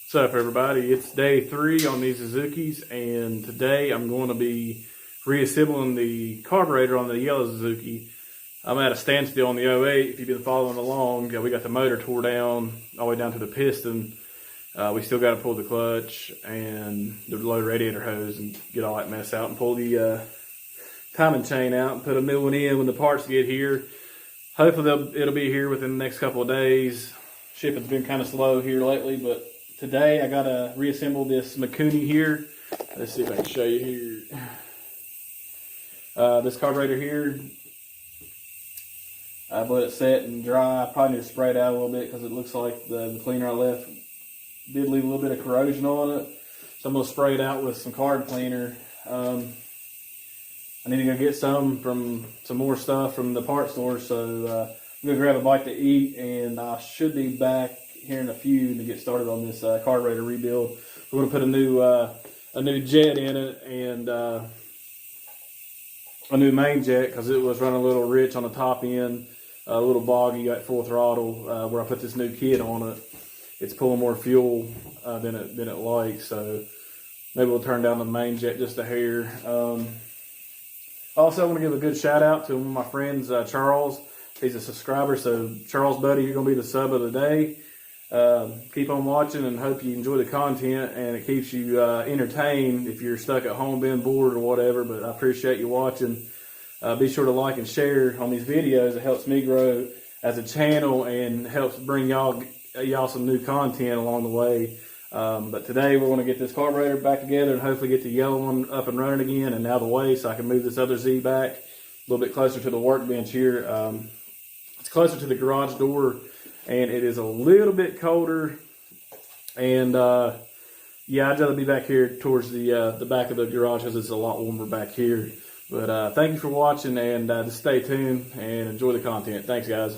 What's up, everybody? It's day 3 on these Suzukis, and today I'm going to be reassembling the carburetor on the yellow Suzuki. I'm at a standstill on the 08. If you've been following along, we got the motor tore down all the way down to the piston. We still got to pull the clutch and the low radiator hose and get all that mess out and pull the timing chain out and put a new one in when the parts get here. Hopefully it'll be here within the next couple of days. Shipping's been kind of slow here lately, but today I gotta reassemble this Mikuni here. Let's see if I can show you here. This carburetor here, I've let it set and dry. I probably need to spray it out a little bit because it looks like the cleaner I left did leave a little bit of corrosion on it. So I'm gonna spray it out with some carb cleaner. I need to go get some more stuff from the parts store. So I'm gonna grab a bite to eat, and I should be back here in a few to get started on this carburetor rebuild. We're going to put a new jet in it and a new main jet because it was running a little rich on the top end, a little boggy at full throttle. Where I put this new kit on it, it's pulling more fuel than it likes. So maybe we'll turn down the main jet just a hair. Also, I want to give a good shout out to one of my friends, Charles. He's a subscriber, so Charles, buddy, you're going to be the sub of the day. Keep on watching and hope you enjoy the content and it keeps you entertained if you're stuck at home being bored or whatever. But I appreciate you watching. Be sure to like and share on these videos. It helps me grow as a channel and helps bring y'all some new content along the way. But today we're going to get this carburetor back together and hopefully get the yellow one up and running again and out of the way so I can move this other Z back a little bit closer to the workbench here. It's closer to the garage door, and it is a little bit colder, and yeah, I'd rather be back here towards the back of the garage because it's a lot warmer back here. But thank you for watching, and just stay tuned and enjoy the content. Thanks, guys.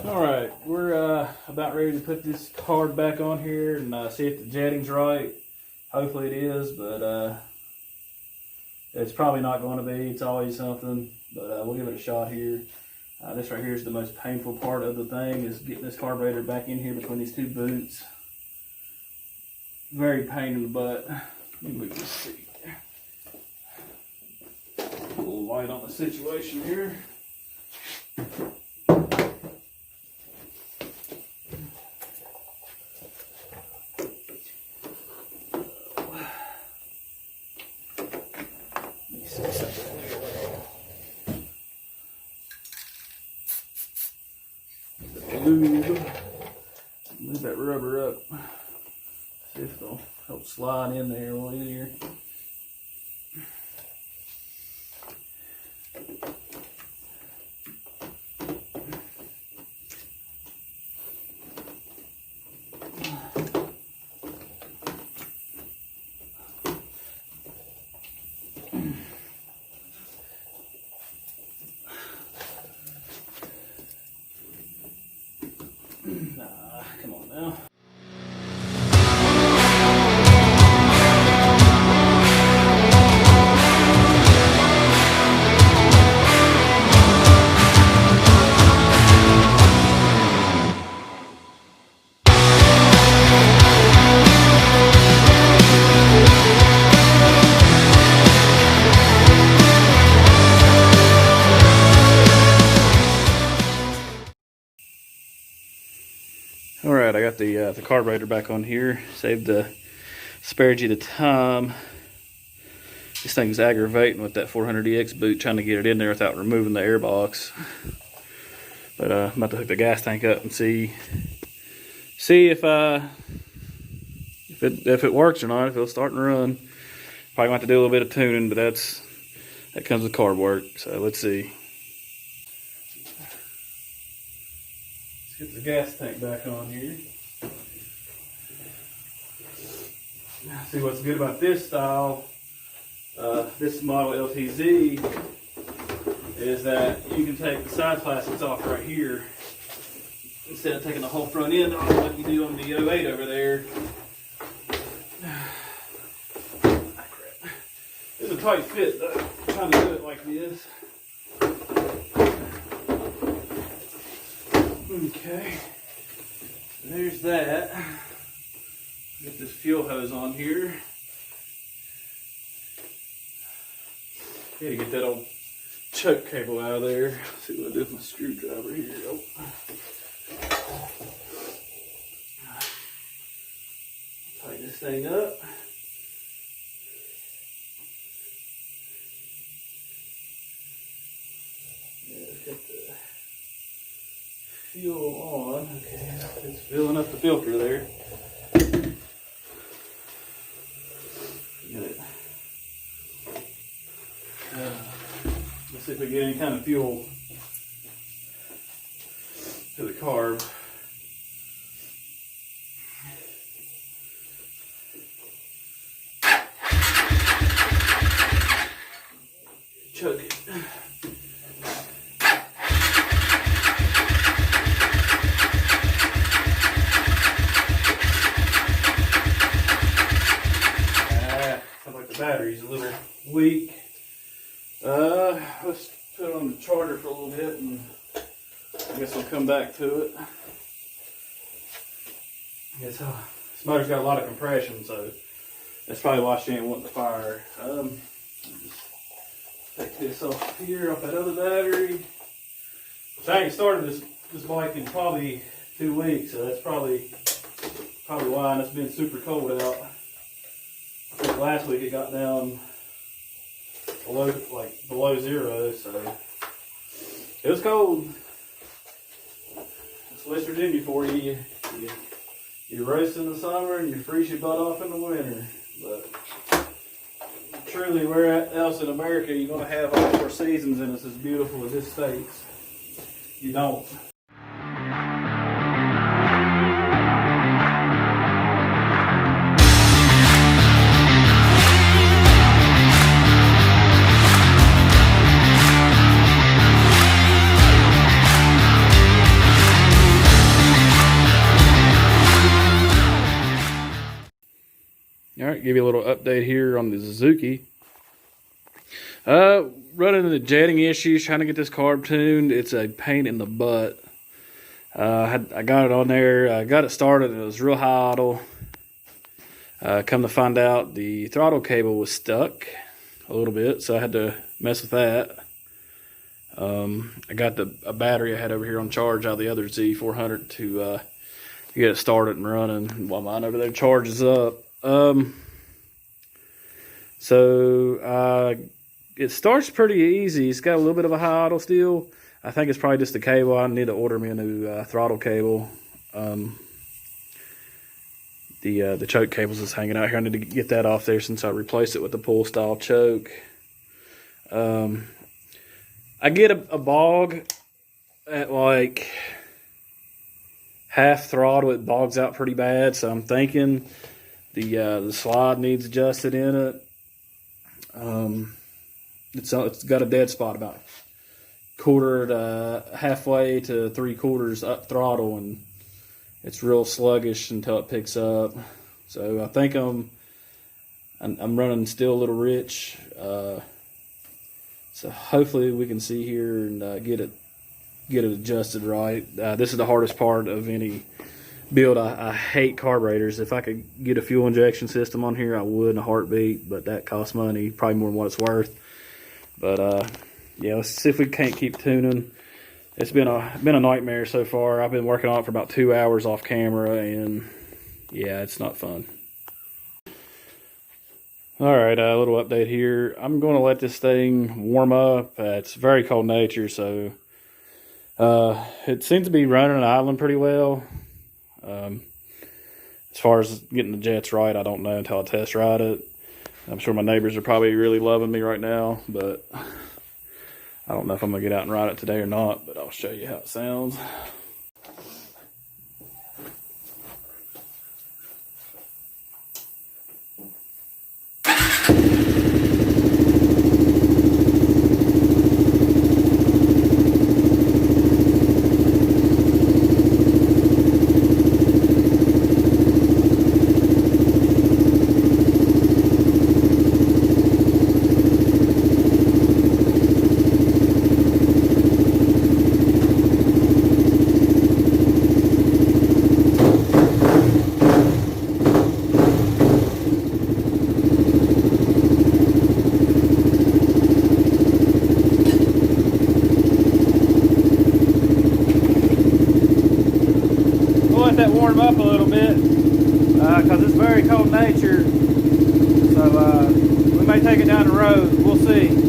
Alright, we're about ready to put this card back on here and see if the jetting's right. Hopefully it is, but it's probably not going to be. It's always something, but we'll give it a shot here. This right here is the most painful part of the thing, is getting this carburetor back in here between these two boots. very pain in the butt. Let me move this seat. A little light on the situation here. Move that rubber up. See if it'll help slide in there a little easier. Come on now. Alright, I got the carburetor back on here. Spared you the time. This thing's aggravating with that 400EX boot, trying to get it in there without removing the air box. But I'm about to hook the gas tank up and see if it works or not, if it'll start and run. Probably gonna have to do a little bit of tuning, but that comes with carb work. So let's see. Let's get the gas tank back on here. See what's good about this style, this model LTZ, is that you can take the side plastics off right here instead of taking the whole front end off like you do on the 08 over there. It's a tight fit though. I'm trying to do it like this. Okay, there's that. Get this fuel hose on here. Need to get that old choke cable out of there. Let's see what I do with my screwdriver here. Oh. Tighten this thing up. Fuel on. Okay, it's filling up the filter there. Get it. Let's see if we get any kind of fuel to the carb. Choke it. Battery's a little weak. Let's put it on the charger for a little bit and I guess we'll come back to it. I guess this motor's got a lot of compression, so that's probably why she ain't wanting to fire. Just take this off here, off that other battery. So I ain't started this bike in probably 2 weeks, so that's probably why, and it's been super cold out. I think last week it got down below zero, so it was cold. It's West Virginia for you. You roast in the summer and you freeze your butt off in the winter. But truly, where else in America are you going to have all 4 seasons and it's as beautiful as this state's? You don't. Alright, give you a little update here on the Suzuki. Running into jetting issues, trying to get this carb tuned. It's a pain in the butt. I got it on there, got it started, it was real high idle. Come to find out, the throttle cable was stuck a little bit, so I had to mess with that. I got a battery I had over here on charge out of the other Z400 to get it started and running while mine over there charges up. It starts pretty easy. It's got a little bit of a high idle still. I think it's probably just the cable. I need to order me a new throttle cable. The choke cables is hanging out here. I need to get that off there since I replaced it with the pull style choke. I get a bog at like half throttle. It bogs out pretty bad, so I'm thinking the slide needs adjusted in it. It's got a dead spot about quarter to halfway to 3/4 up throttle, and it's real sluggish until it picks up. So I think I'm running still a little rich. So hopefully we can see here and get it adjusted right. This is the hardest part of any build. I hate carburetors. If I could get a fuel injection system on here, I would in a heartbeat, but that costs money, probably more than what it's worth. But yeah, let's see if we can't keep tuning. It's been a nightmare so far. I've been working on it for about 2 hours off camera, and yeah, it's not fun. All right, a little update here. I'm going to let this thing warm up. It's very cold nature, so it seems to be running and idling pretty well. As far as getting the jets right, I don't know until I test ride it. I'm sure my neighbors are probably really loving me right now, but I don't know if I'm going to get out and ride it today or not, but I'll show you how it sounds. Let that warm up a little bit because it's very cold nature, so we may take it down the road. We'll see.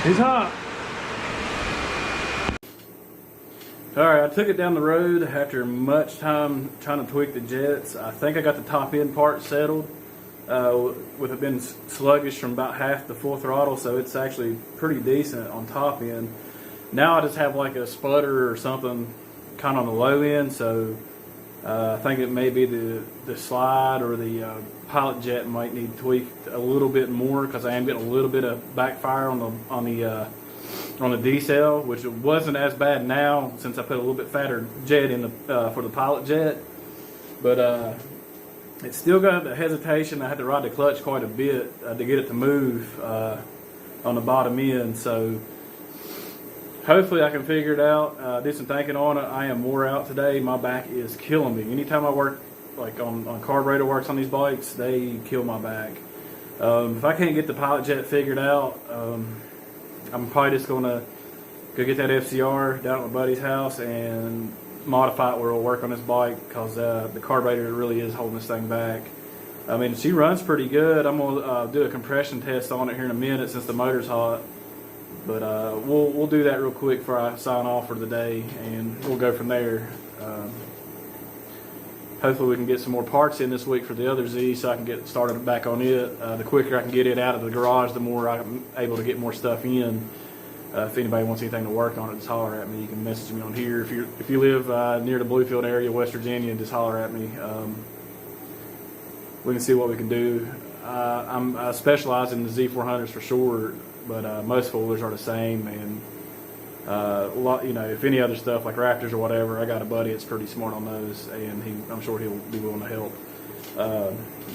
He's hot. Alright, I took it down the road after much time trying to tweak the jets. I think I got the top end part settled. With it been sluggish from about half to full throttle, so it's actually pretty decent on top end. Now I just have like a sputter or something kind of on the low end, so I think it may be the slide or the pilot jet might need tweaked a little bit more, because I am getting a little bit of backfire on the decel, which wasn't as bad now since I put a little bit fatter jet in for the pilot jet, but it's still got the hesitation. I had to ride the clutch quite a bit to get it to move on the bottom end, so hopefully I can figure it out. Did some thinking on it. I am wore out today. My back is killing me. Anytime I work like on carburetor works on these bikes, they kill my back. If I can't get the pilot jet figured out, I'm probably just gonna go get that FCR down at my buddy's house and modify it where it'll work on this bike, because the carburetor really is holding this thing back. I mean, she runs pretty good. I'm gonna do a compression test on it here in a minute since the motor's hot. But we'll do that real quick before I sign off for the day, and we'll go from there. Hopefully we can get some more parts in this week for the other Z, so I can get started back on it. The quicker I can get it out of the garage, the more I'm able to get more stuff in. If anybody wants anything to work on it, just holler at me. You can message me on here. If you live near the Bluefield area, West Virginia, just holler at me. We can see what we can do. I specialize in the Z400s for sure, but most foolers are the same, and if any other stuff like Raptors or whatever, I got a buddy that's pretty smart on those, and I'm sure he'll be willing to help.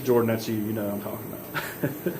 Jordan, that's you know what I'm talking about.